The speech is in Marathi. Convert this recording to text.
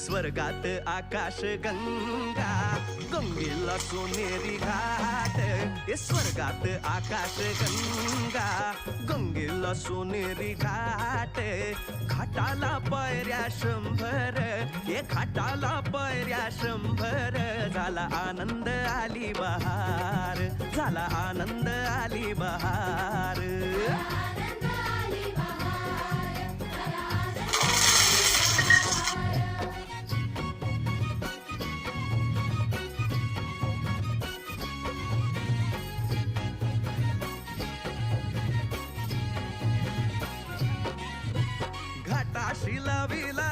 स्वर्गात आकाश गंगा, गंगेला सोनेरी घाट. स्वर्गात आकाश गंगा, गंगेला सोनेरी घाट. घाटाला पायऱ्या 100, घाटाला पायऱ्या 100. झाला आनंद आली बहार, झाला आनंद आली बहार. घाटाशी लाविला